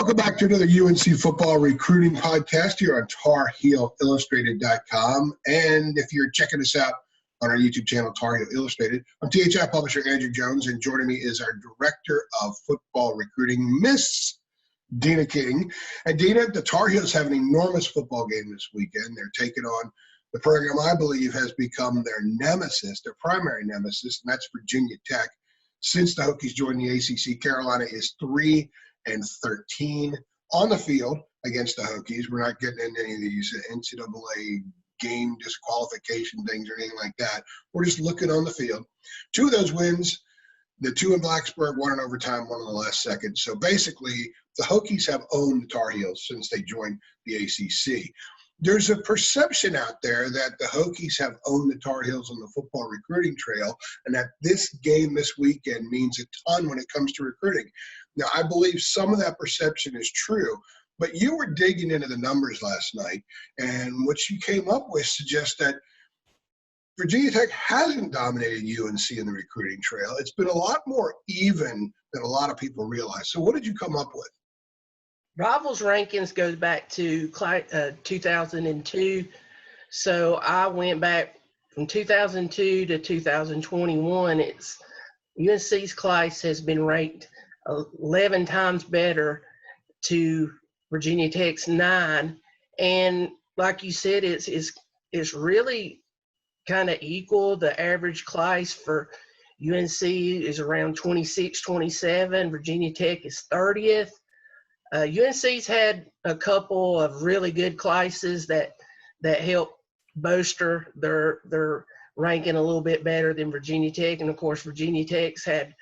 Welcome back to another UNC football recruiting podcast here on TarHeelIllustrated.com. And if you're checking us out on our YouTube channel, Tar Heel Illustrated, I'm THI publisher Andrew Jones, and joining me is our director of football recruiting, Miss Deana King. And Deana, the Tar Heels have an enormous football game this weekend. They're taking on the program I believe has become their nemesis, their primary nemesis, and that's Virginia Tech. Since the Hokies joined the ACC, Carolina is 3-13 on the field against the Hokies. We're not getting into any of these NCAA game disqualification things or anything like that. We're just looking on the field. Two of those wins, the two in Blacksburg, one in overtime, one in the last second. So basically, the Hokies have owned the Tar Heels since they joined the ACC. There's a perception out there that the Hokies have owned the Tar Heels on the football recruiting trail, and that this game this weekend means a ton when it comes to recruiting. Now, I believe some of that perception is true, but you were digging into the numbers last night, and what you came up with suggests that Virginia Tech hasn't dominated UNC in the recruiting trail. It's been a lot more even than a lot of people realize. So what did you come up with? Rivals rankings goes back to 2002. So I went back from 2002 to 2021. UNC's class has been ranked 11 times better to Virginia Tech's 9. And like you said, it's really kind of equal. The average class for UNC is around 26, 27. Virginia Tech is 30th. UNC's had a couple of really good classes that help bolster their ranking a little bit better than Virginia Tech. And, of course, Virginia Tech's had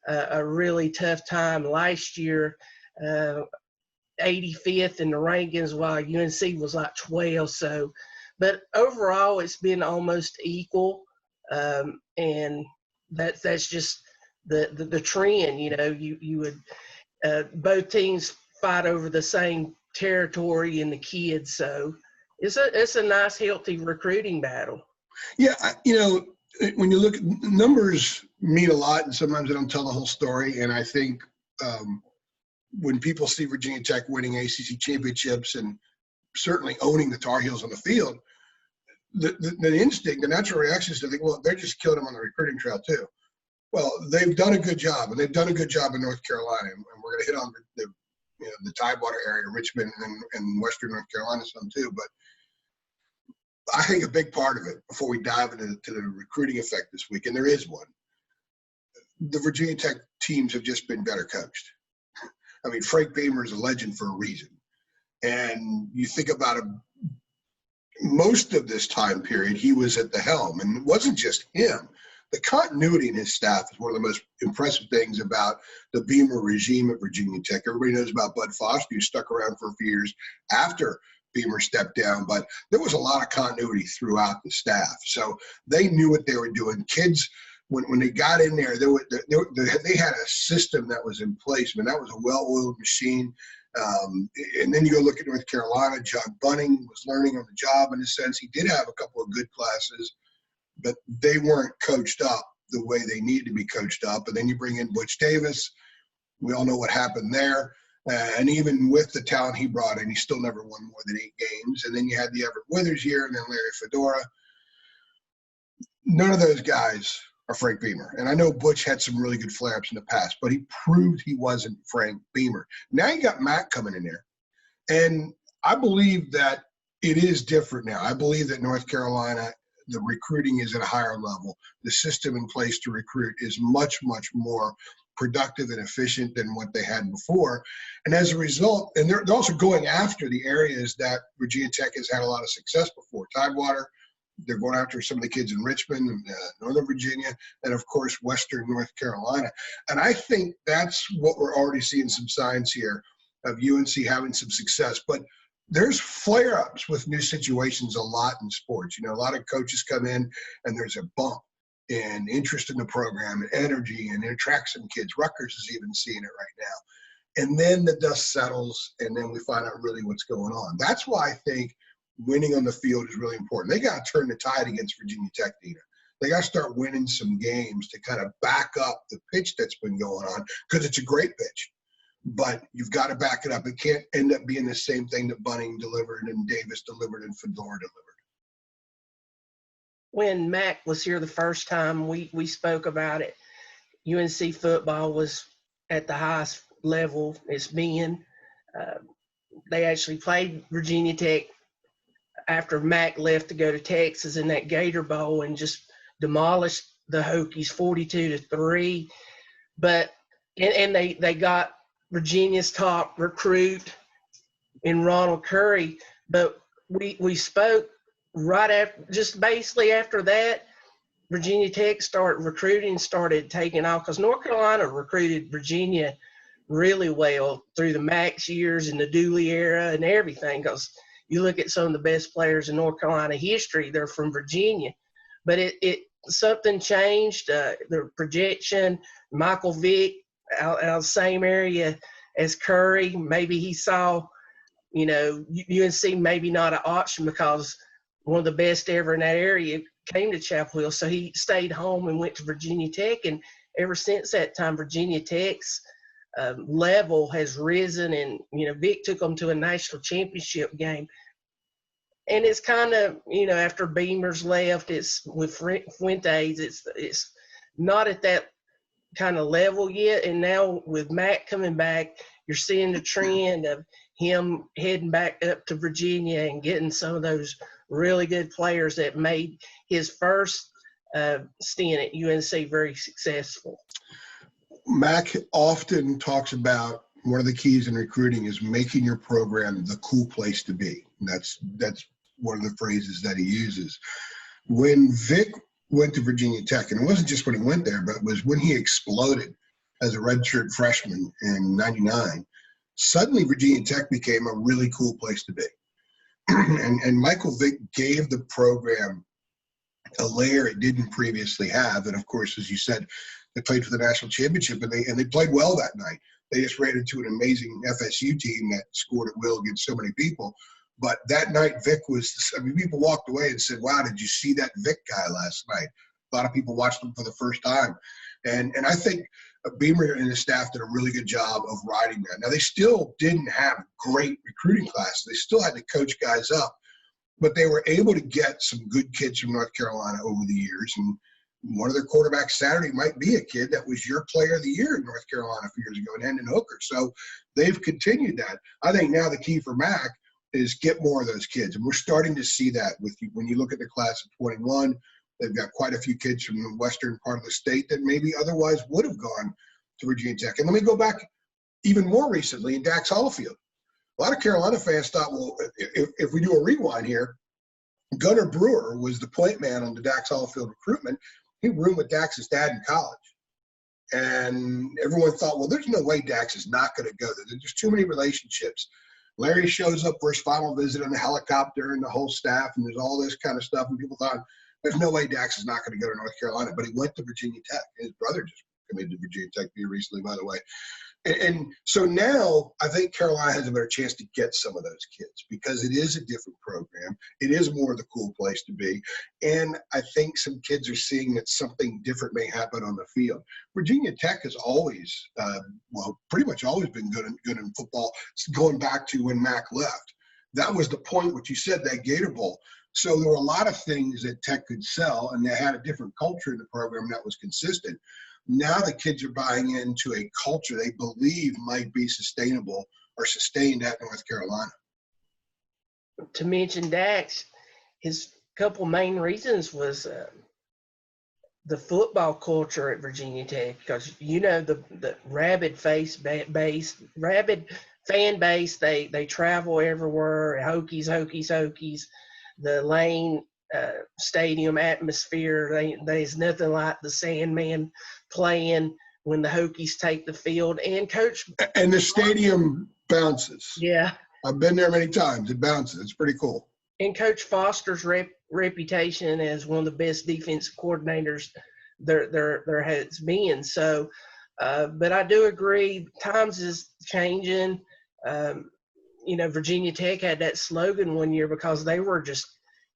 a really tough time last year, 85th in the rankings, while UNC was like 12. So, but overall, it's been almost equal, and that's just the trend. You know, you would both teams fight over the same territory and the kids. So it's a nice, healthy recruiting battle. Yeah, when you look, numbers mean a lot, and sometimes they don't tell the whole story. And I think when people see Virginia Tech winning ACC championships and certainly owning the Tar Heels on the field, the instinct, the natural reaction is to think, well, they're just killing them on the recruiting trail too. Well, they've done a good job, and they've done a good job in North Carolina. And we're going to hit on the Tidewater area, Richmond, and Western North Carolina some too. But I think a big part of it, before we dive into the recruiting effect this week, and there is one, the Virginia Tech teams have just been better coached. I mean, Frank Beamer is a legend for a reason. And you think about him, most of this time period, he was at the helm. And it wasn't just him. The continuity in his staff is one of the most impressive things about the Beamer regime at Virginia Tech. Everybody knows about Bud Foster, who stuck around for a few years after Beamer stepped down, but there was a lot of continuity throughout the staff. So they knew what they were doing. Kids, when they got in there, they had a system that was in place. I mean, that was a well-oiled machine. And then you go look at North Carolina. John Bunning was learning on the job in a sense. He did have a couple of good classes, but they weren't coached up the way they needed to be coached up. And then you bring in Butch Davis. We all know what happened there. And even with the talent he brought in, he still never won more than 8 games. And then you had the Everett Withers year, and then Larry Fedora. None of those guys are Frank Beamer. And I know Butch had some really good flare-ups in the past, but he proved he wasn't Frank Beamer. Now you got Matt coming in there. And I believe that it is different now. I believe that North Carolina, the recruiting is at a higher level. The system in place to recruit is much, much more productive and efficient than what they had before. And as a result, and they're also going after the areas that Virginia Tech has had a lot of success before. Tidewater, they're going after some of the kids in Richmond, Northern Virginia, and of course, Western North Carolina. And I think that's what we're already seeing some signs here of UNC having some success. But there's flare-ups with new situations a lot in sports. You know, a lot of coaches come in and there's a bump in interest in the program and energy, and it attracts some kids. Rutgers is even seeing it right now. And then the dust settles, and then we find out really what's going on. That's why I think winning on the field is really important. They got to turn the tide against Virginia Tech, Deana. They got to start winning some games to kind of back up the pitch that's been going on, because it's a great pitch. but you've got to back it up. It can't end up being the same thing that Bunning delivered and Davis delivered and Fedora delivered. When Mac was here the first time, we spoke about it. UNC football was at the highest level it's been. They actually played Virginia Tech after Mac left to go to Texas in that Gator Bowl and just demolished the Hokies 42-3. But and they got Virginia's top recruit in Ronald Curry. But we spoke right after, just basically after that, Virginia Tech started taking off because North Carolina recruited Virginia really well through the Max years and the Dooley era and everything, because you look at some of the best players in North Carolina history, they're from Virginia. But it something changed, the projection. Michael Vick out the same area as Curry, maybe he saw, UNC maybe not an option because one of the best ever in that area came to Chapel Hill. So he stayed home and went to Virginia Tech. And ever since that time, Virginia Tech's level has risen. And, Vic took them to a national championship game. And it's kind of, after Beamer's left, it's with Fuentes, it's not at that kind of level yet. And now with Mac coming back, you're seeing the trend of him heading back up to Virginia and getting some of those really good players that made his first stint at UNC very successful. Mac often talks about one of the keys in recruiting is making your program the cool place to be. That's one of the phrases that he uses. When Vic went to Virginia Tech, and it wasn't just when he went there, but it was when he exploded as a redshirt freshman in '99, suddenly Virginia Tech became a really cool place to be. and Michael Vick gave the program a layer it didn't previously have. And of course, as you said, they played for the national championship, and they played well that night. They just ran into an amazing FSU team that scored at will against so many people. But that night, Vic people walked away and said, wow, did you see that Vic guy last night? A lot of people watched him for the first time. And I think Beamer and his staff did a really good job of riding that. Now, they still didn't have great recruiting classes. They still had to coach guys up. But they were able to get some good kids from North Carolina over the years. And one of their quarterbacks Saturday might be a kid that was your player of the year in North Carolina a few years ago, and Hendon Hooker. So they've continued that. I think now the key for Mac is get more of those kids. And we're starting to see that when you look at the class of 21. They've got quite a few kids from the western part of the state that maybe otherwise would have gone to Virginia Tech. And let me go back even more recently in Dax Hollifield. A lot of Carolina fans thought, well, if we do a rewind here, Gunnar Brewer was the point man on the Dax Hollifield recruitment. He roomed with Dax's dad in college. And everyone thought, well, there's no way Dax is not going to go there. There's too many relationships. Larry shows up for his final visit on the helicopter and the whole staff, and there's all this kind of stuff. And people thought, there's no way Dax is not going to go to North Carolina. But he went to Virginia Tech. His brother just committed to Virginia Tech here recently, by the way. And so now I think Carolina has a better chance to get some of those kids because it is a different program. It is more of the cool place to be. And I think some kids are seeing that something different may happen on the field. Virginia Tech has always, pretty much always been good in football, going back to when Mac left. That was the point, what you said, that Gator Bowl. So there were a lot of things that Tech could sell, and they had a different culture in the program that was consistent. Now the kids are buying into a culture they believe might be sustainable or sustained at North Carolina. To mention Dax, his couple main reasons was the football culture at Virginia Tech, because the rabid fan base, they travel everywhere. Hokies. The Lane Stadium atmosphere, there's nothing like the Sandman playing when the Hokies take the field. And the stadium bounces. Yeah, I've been there many times. It bounces. It's pretty cool. And Coach Foster's reputation as one of the best defensive coordinators there has been. So, but I do agree, times is changing. Virginia Tech had that slogan one year because they were just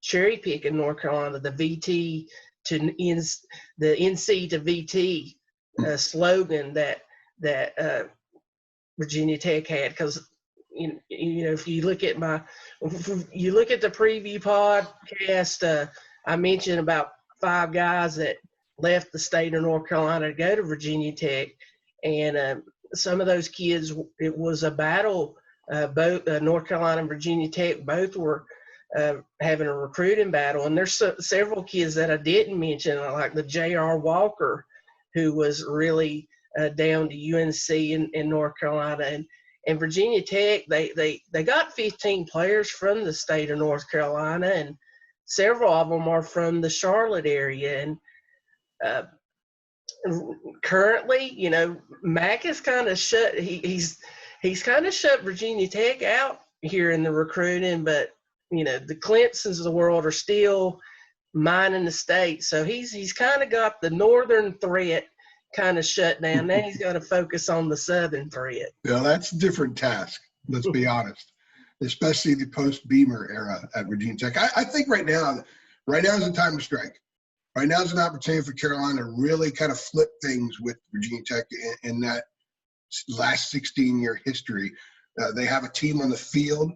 cherry picking North Carolina, the VT to the NC to VT slogan that Virginia Tech had, because you know, if you look at the preview podcast, I mentioned about 5 guys that left the state of North Carolina to go to Virginia Tech, and some of those kids, it was a battle. Both North Carolina and Virginia Tech both were having a recruiting battle, and there's several kids that I didn't mention, like the J.R. Walker, who was really down to UNC in North Carolina, and Virginia Tech. They got 15 players from the state of North Carolina, and several of them are from the Charlotte area. And currently, you know, Mac is kind of shut. He's kind of shut Virginia Tech out here in the recruiting, but you know, the Clemsons of the world are still mining the state. So he's kind of got the northern threat kind of shut down. Now he's got to focus on the southern threat. Yeah, that's a different task, let's be honest, especially the post-Beamer era at Virginia Tech. I think right now is the time to strike. Right now is an opportunity for Carolina to really kind of flip things with Virginia Tech in that last 16-year history. They have a team on the field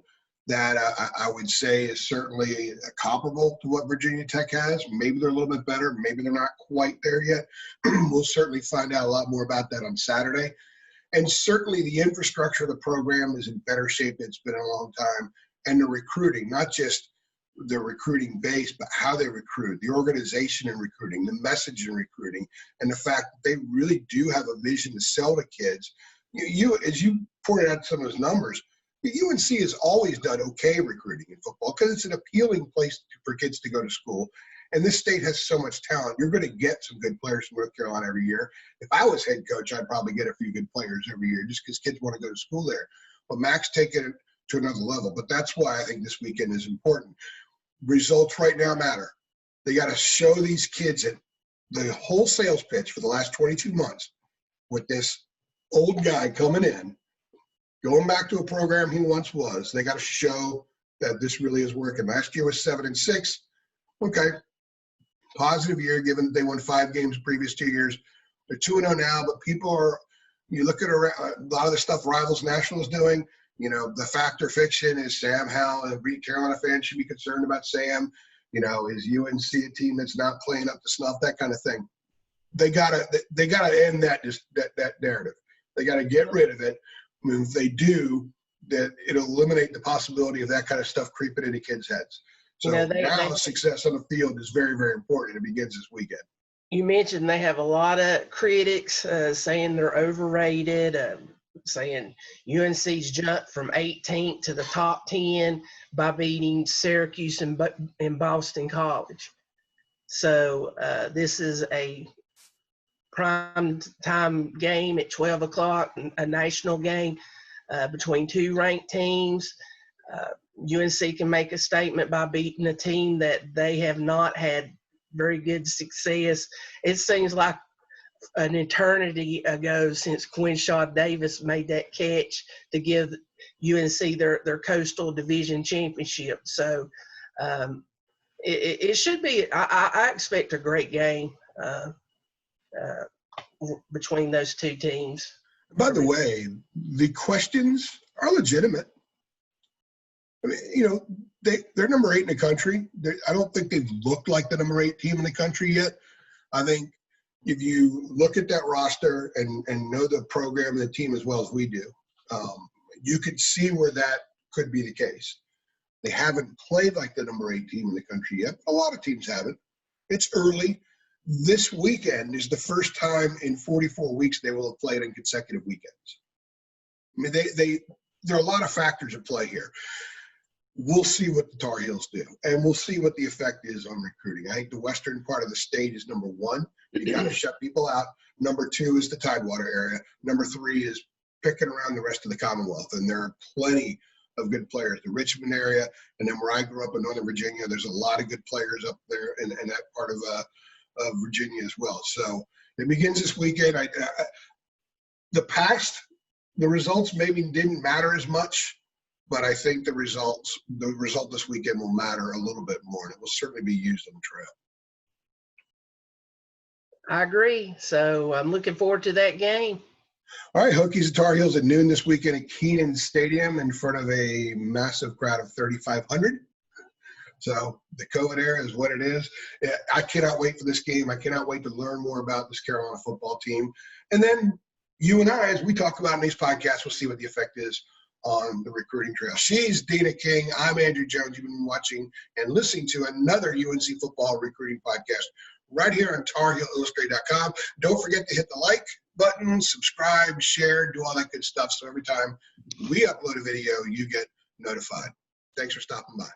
that I would say is certainly comparable to what Virginia Tech has. Maybe they're a little bit better. Maybe they're not quite there yet. We'll certainly find out a lot more about that on Saturday. And certainly the infrastructure of the program is in better shape than it's been in a long time. And the recruiting, not just the recruiting base, but how they recruit, the organization in recruiting, the message in recruiting, and the fact that they really do have a vision to sell to kids. You as you pointed out some of those numbers, the UNC has always done okay recruiting in football because it's an appealing place for kids to go to school. And this state has so much talent. You're going to get some good players from North Carolina every year. If I was head coach, I'd probably get a few good players every year just because kids want to go to school there. But Mac's taken it to another level. But that's why I think this weekend is important. Results right now matter. They got to show these kids that the whole sales pitch for the last 22 months with this old guy coming in, going back to a program he once was, they got to show that this really is working. Last year was 7-6. Okay. Positive year, given they won 5 games the previous 2 years. They're 2-0 now, but people are, you look at a lot of the stuff Rivals National is doing, you know, the fact or fiction is Sam Howell, and every Carolina fan should be concerned about Sam. You know, is UNC a team that's not playing up to snuff, that kind of thing. They gotta end that narrative. They gotta get rid of it. I mean, if they do, that it'll eliminate the possibility of that kind of stuff creeping into kids' heads. So now success on the field is very, very important. It begins this weekend. You mentioned they have a lot of critics saying they're overrated, saying UNC's jumped from 18th to the top 10 by beating Syracuse and Boston College. So this is a prime time game at 12 o'clock, a national game between 2 ranked teams. UNC can make a statement by beating a team that they have not had very good success. It seems like an eternity ago since Quinshaw Davis made that catch to give UNC their Coastal Division championship. So it should be – I expect a great game between those two teams. By the way, the questions are legitimate. I mean, you know, they're number 8 in the country. I don't think they've looked like the number 8 team in the country yet. I think if you look at that roster and know the program and the team as well as we do, you could see where that could be the case. They haven't played like the number 8 team in the country yet. A lot of teams haven't. It's early. This weekend is the first time in 44 weeks they will have played in consecutive weekends. I mean, there are a lot of factors at play here. We'll see what the Tar Heels do, and we'll see what the effect is on recruiting. I think the western part of the state is number 1. You got to shut people out. Number 2 is the Tidewater area. Number 3 is picking around the rest of the Commonwealth, and there are plenty of good players. The Richmond area, and then where I grew up in Northern Virginia, there's a lot of good players up there in that part of Virginia as well. So it begins this weekend. The results maybe didn't matter as much, but I think the result this weekend will matter a little bit more, and it will certainly be used on the trail. I agree. So I'm looking forward to that game. All right, Hokies and Tar Heels at noon this weekend at Keenan Stadium in front of a massive crowd of 3,500. So the COVID era is what it is. I cannot wait for this game. I cannot wait to learn more about this Carolina football team. And then you and I, as we talk about in these podcasts, we'll see what the effect is on the recruiting trail. She's Deana King. I'm Andrew Jones. You've been watching and listening to another UNC football recruiting podcast right here on TarHeelIllustrated.com. Don't forget to hit the like button, subscribe, share, do all that good stuff. So every time we upload a video, you get notified. Thanks for stopping by.